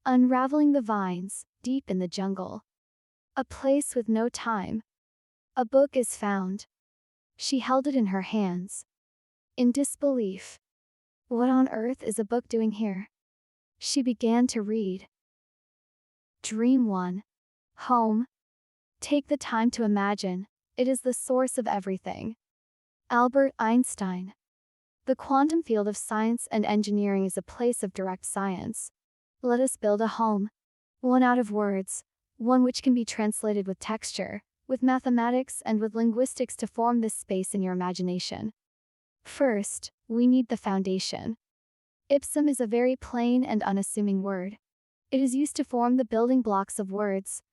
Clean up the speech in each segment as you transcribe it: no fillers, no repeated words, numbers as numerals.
Unraveling the vines, deep in the jungle. A place with no time. A book is found. She held it in her hands. In disbelief. What on earth is a book doing here? She began to read. Dream 1. Home. Take the time to imagine. It is the source of everything. Albert Einstein. The quantum field of science and engineering is a place of direct science. Let us build a home. One out of words, one which can be translated with texture, with mathematics and with linguistics to form this space in your imagination. First, we need the foundation. Ipsum is a very plain and unassuming word. It is used to form the building blocks of words,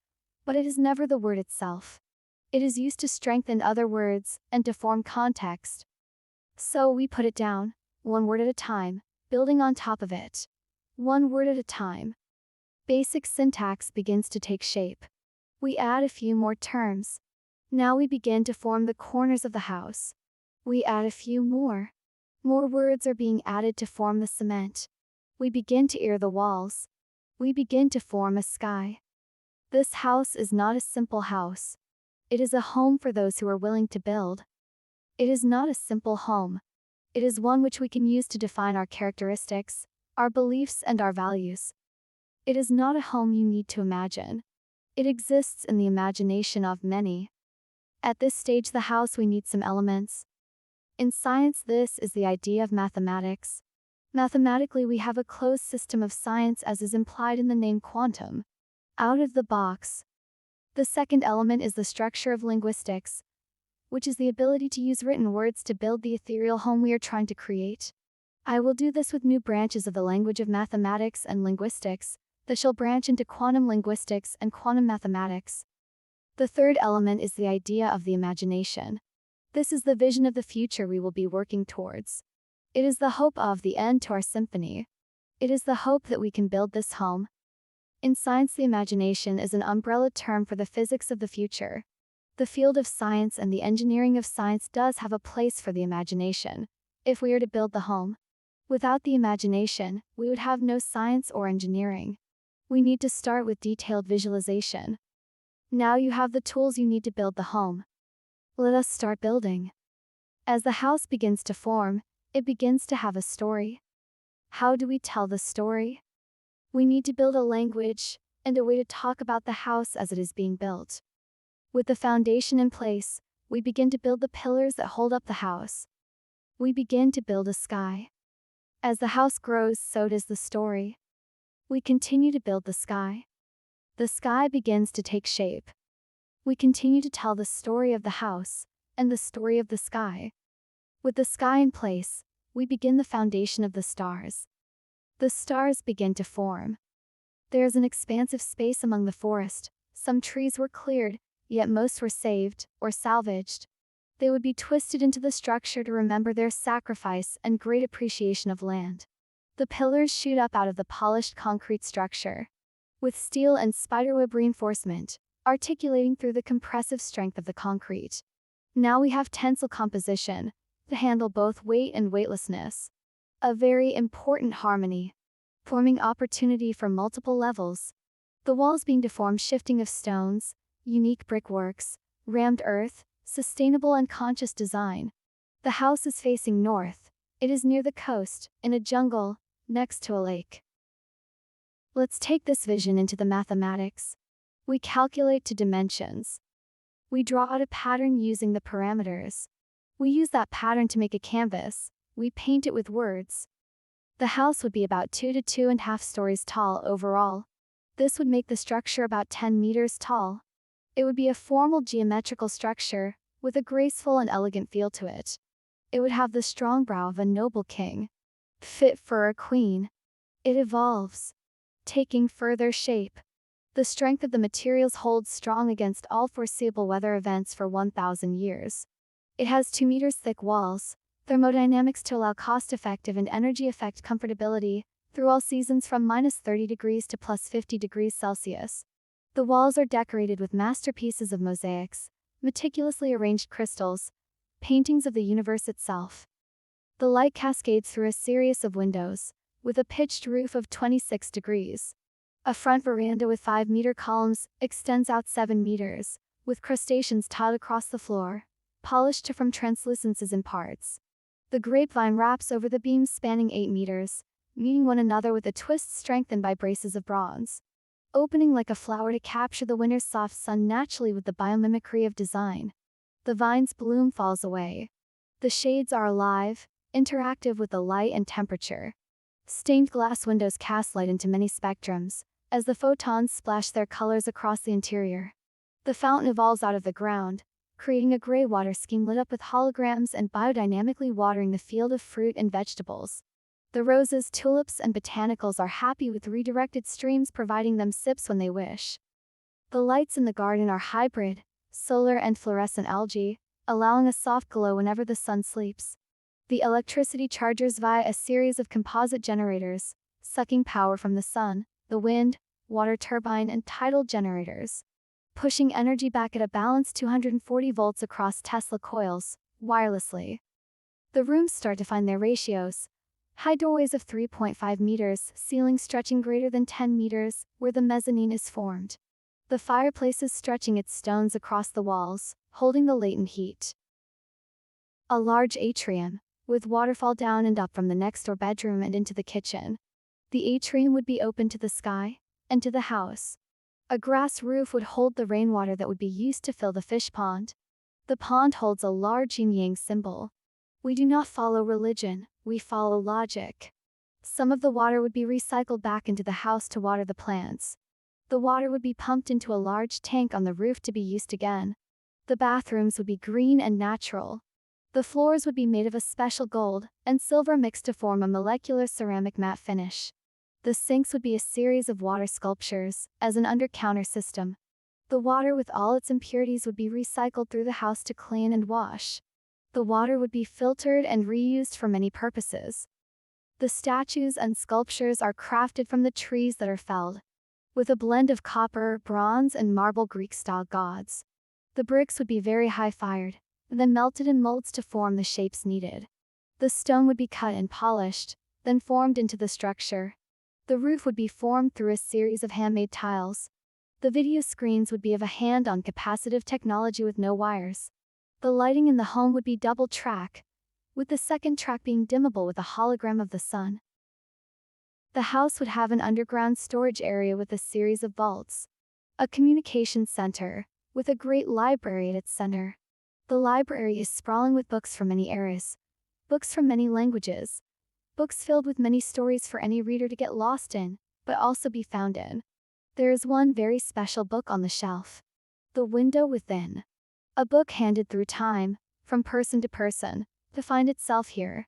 but it is never the word itself. It is used to strengthen other words and to form context. So we put it down, one word at a time, building on top of it. One word at a time. Basic syntax begins to take shape. We add a few more terms. Now we begin to form the corners of the house. We add a few more. More words are being added to form the cement. We begin to ear the walls. We begin to form a sky. This house is not a simple house. It is a home for those who are willing to build. It is not a simple home. It is one which we can use to define our characteristics, our beliefs and our values. It is not a home you need to imagine. It exists in the imagination of many. At this stage the house we need some elements. In science this is the idea of mathematics. Mathematically we have a closed system of science as is implied in the name quantum. Out of the box. The second element is the structure of linguistics, which is the ability to use written words to build the ethereal home we are trying to create. I will do this with new branches of the language of mathematics and linguistics, that shall branch into quantum linguistics and quantum mathematics. The third element is the idea of the imagination. This is the vision of the future we will be working towards. It is the hope of the end to our symphony. It is the hope that we can build this home. In science the imagination is an umbrella term for the physics of the future. The field of science and the engineering of science does have a place for the imagination, if we are to build the home. Without the imagination, we would have no science or engineering. We need to start with detailed visualization. Now you have the tools you need to build the home. Let us start building. As the house begins to form, it begins to have a story. How do we tell the story? We need to build a language and a way to talk about the house as it is being built. With the foundation in place, we begin to build the pillars that hold up the house. We begin to build a sky. As the house grows, so does the story. We continue to build the sky. The sky begins to take shape. We continue to tell the story of the house and the story of the sky. With the sky in place, we begin the foundation of the stars. The stars begin to form. There is an expansive space among the forest. Some trees were cleared, yet most were saved or salvaged. They would be twisted into the structure to remember their sacrifice and great appreciation of land. The pillars shoot up out of the polished concrete structure, with steel and spiderweb reinforcement, articulating through the compressive strength of the concrete. Now we have tensile composition, to handle both weight and weightlessness. A very important harmony, forming opportunity for multiple levels. The walls being deformed shifting of stones, unique brickworks, rammed earth, sustainable and conscious design. The house is facing north. It is near the coast, in a jungle, next to a lake. Let's take this vision into the mathematics. We calculate to dimensions. We draw out a pattern using the parameters. We use that pattern to make a canvas. We paint it with words. The house would be about 2 to 2.5 stories tall overall. This would make the structure about 10 meters tall. It would be a formal geometrical structure, with a graceful and elegant feel to it. It would have the strong brow of a noble king, fit for a queen. It evolves, taking further shape. The strength of the materials holds strong against all foreseeable weather events for 1,000 years. It has 2 meters thick walls, thermodynamics to allow cost-effective and energy-effect comfortability through all seasons from -30 degrees to +50 degrees Celsius. The walls are decorated with masterpieces of mosaics, meticulously arranged crystals, paintings of the universe itself. The light cascades through a series of windows, with a pitched roof of 26 degrees. A front veranda with 5-meter columns extends out 7 meters, with crustaceans tiled across the floor, polished to from translucences in parts. The grapevine wraps over the beams spanning 8 meters, meeting one another with a twist strengthened by braces of bronze. Opening like a flower to capture the winter's soft sun naturally with the biomimicry of design. The vine's bloom falls away. The shades are alive, interactive with the light and temperature. Stained glass windows cast light into many spectrums, as the photons splash their colors across the interior. The fountain evolves out of the ground, creating a gray water scheme lit up with holograms and biodynamically watering the field of fruit and vegetables. The roses, tulips, and botanicals are happy with redirected streams providing them sips when they wish. The lights in the garden are hybrid, solar and fluorescent algae, allowing a soft glow whenever the sun sleeps. The electricity chargers via a series of composite generators, sucking power from the sun, the wind, water turbine, and tidal generators, pushing energy back at a balanced 240 volts across Tesla coils, wirelessly. The rooms start to find their ratios. High doorways of 3.5 meters, ceilings stretching greater than 10 meters, where the mezzanine is formed. The fireplace is stretching its stones across the walls, holding the latent heat. A large atrium, with waterfall down and up from the next door bedroom and into the kitchen. The atrium would be open to the sky, and to the house. A grass roof would hold the rainwater that would be used to fill the fish pond. The pond holds a large yin-yang symbol. We do not follow religion, we follow logic. Some of the water would be recycled back into the house to water the plants. The water would be pumped into a large tank on the roof to be used again. The bathrooms would be green and natural. The floors would be made of a special gold and silver mixed to form a molecular ceramic matte finish. The sinks would be a series of water sculptures, as an under-counter system. The water with all its impurities would be recycled through the house to clean and wash. The water would be filtered and reused for many purposes. The statues and sculptures are crafted from the trees that are felled, with a blend of copper, bronze, and marble Greek-style gods. The bricks would be very high-fired, then melted in molds to form the shapes needed. The stone would be cut and polished, then formed into the structure. The roof would be formed through a series of handmade tiles. The video screens would be of a hand-on capacitive technology with no wires. The lighting in the home would be double track, with the second track being dimmable with a hologram of the sun. The house would have an underground storage area with a series of vaults. A communication center, with a great library at its center. The library is sprawling with books from many eras. Books from many languages. Books filled with many stories for any reader to get lost in, but also be found in. There is one very special book on the shelf. The Window Within. A book handed through time, from person to person, to find itself here.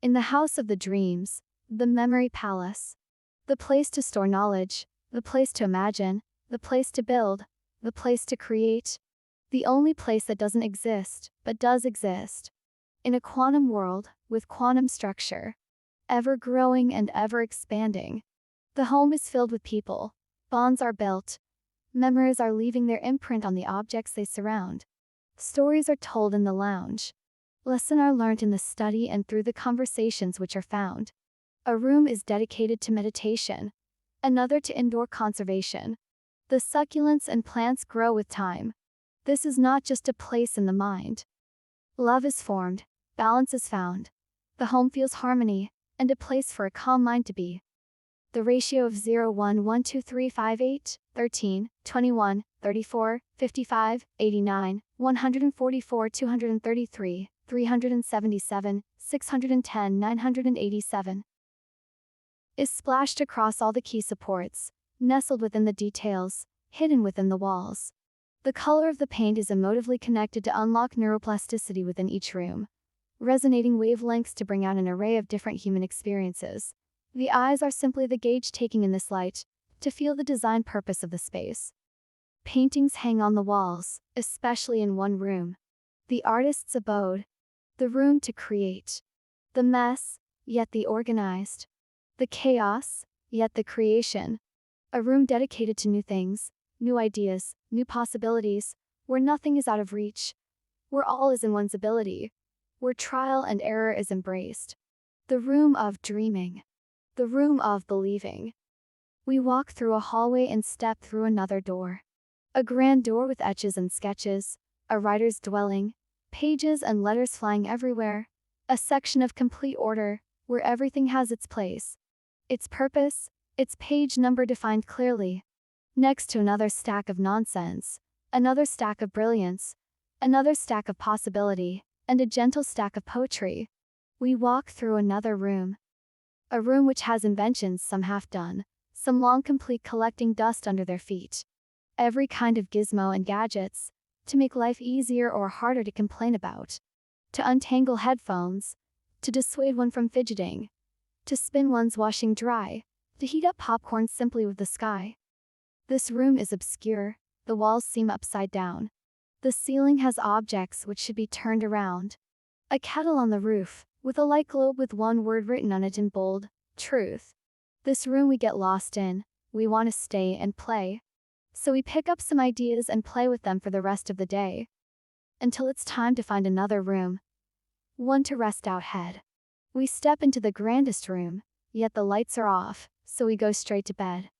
In the house of the dreams, the memory palace. The place to store knowledge, the place to imagine, the place to build, the place to create. The only place that doesn't exist, but does exist. In a quantum world, with quantum structure. Ever growing and ever expanding. The home is filled with people. Bonds are built. Memories are leaving their imprint on the objects they surround. Stories are told in the lounge. Lessons are learnt in the study and through the conversations which are found. A room is dedicated to meditation. Another to indoor conservation. The succulents and plants grow with time. This is not just a place in the mind. Love is formed, balance is found. The home feels harmony, and a place for a calm mind to be. The ratio of 0, 1, 1, 2, 3, 5, 8, 13, 21, 34, 55, 89, 144, 233, 377, 610, 987 is splashed across all the key supports, nestled within the details, hidden within the walls. The color of the paint is emotively connected to unlock neuroplasticity within each room, resonating wavelengths to bring out an array of different human experiences. The eyes are simply the gauge taking in this light, to feel the design purpose of the space. Paintings hang on the walls, especially in one room. The artist's abode. The room to create. The mess, yet the organized. The chaos, yet the creation. A room dedicated to new things, new ideas, new possibilities, where nothing is out of reach. Where all is in one's ability. Where trial and error is embraced. The room of dreaming. The room of believing. We walk through a hallway and step through another door. A grand door with etches and sketches, a writer's dwelling, pages and letters flying everywhere, a section of complete order, where everything has its place, its purpose, its page number defined clearly. Next to another stack of nonsense, another stack of brilliance, another stack of possibility, and a gentle stack of poetry. We walk through another room. A room which has inventions, some half done, some long complete, collecting dust under their feet. Every kind of gizmo and gadgets, to make life easier or harder to complain about. To untangle headphones, to dissuade one from fidgeting, to spin one's washing dry, to heat up popcorn simply with the sky. This room is obscure, the walls seem upside down. The ceiling has objects which should be turned around. A kettle on the roof, with a light globe with one word written on it in bold, truth. This room we get lost in, we want to stay and play. So we pick up some ideas and play with them for the rest of the day. Until it's time to find another room. One to rest our head. We step into the grandest room, yet the lights are off, so we go straight to bed.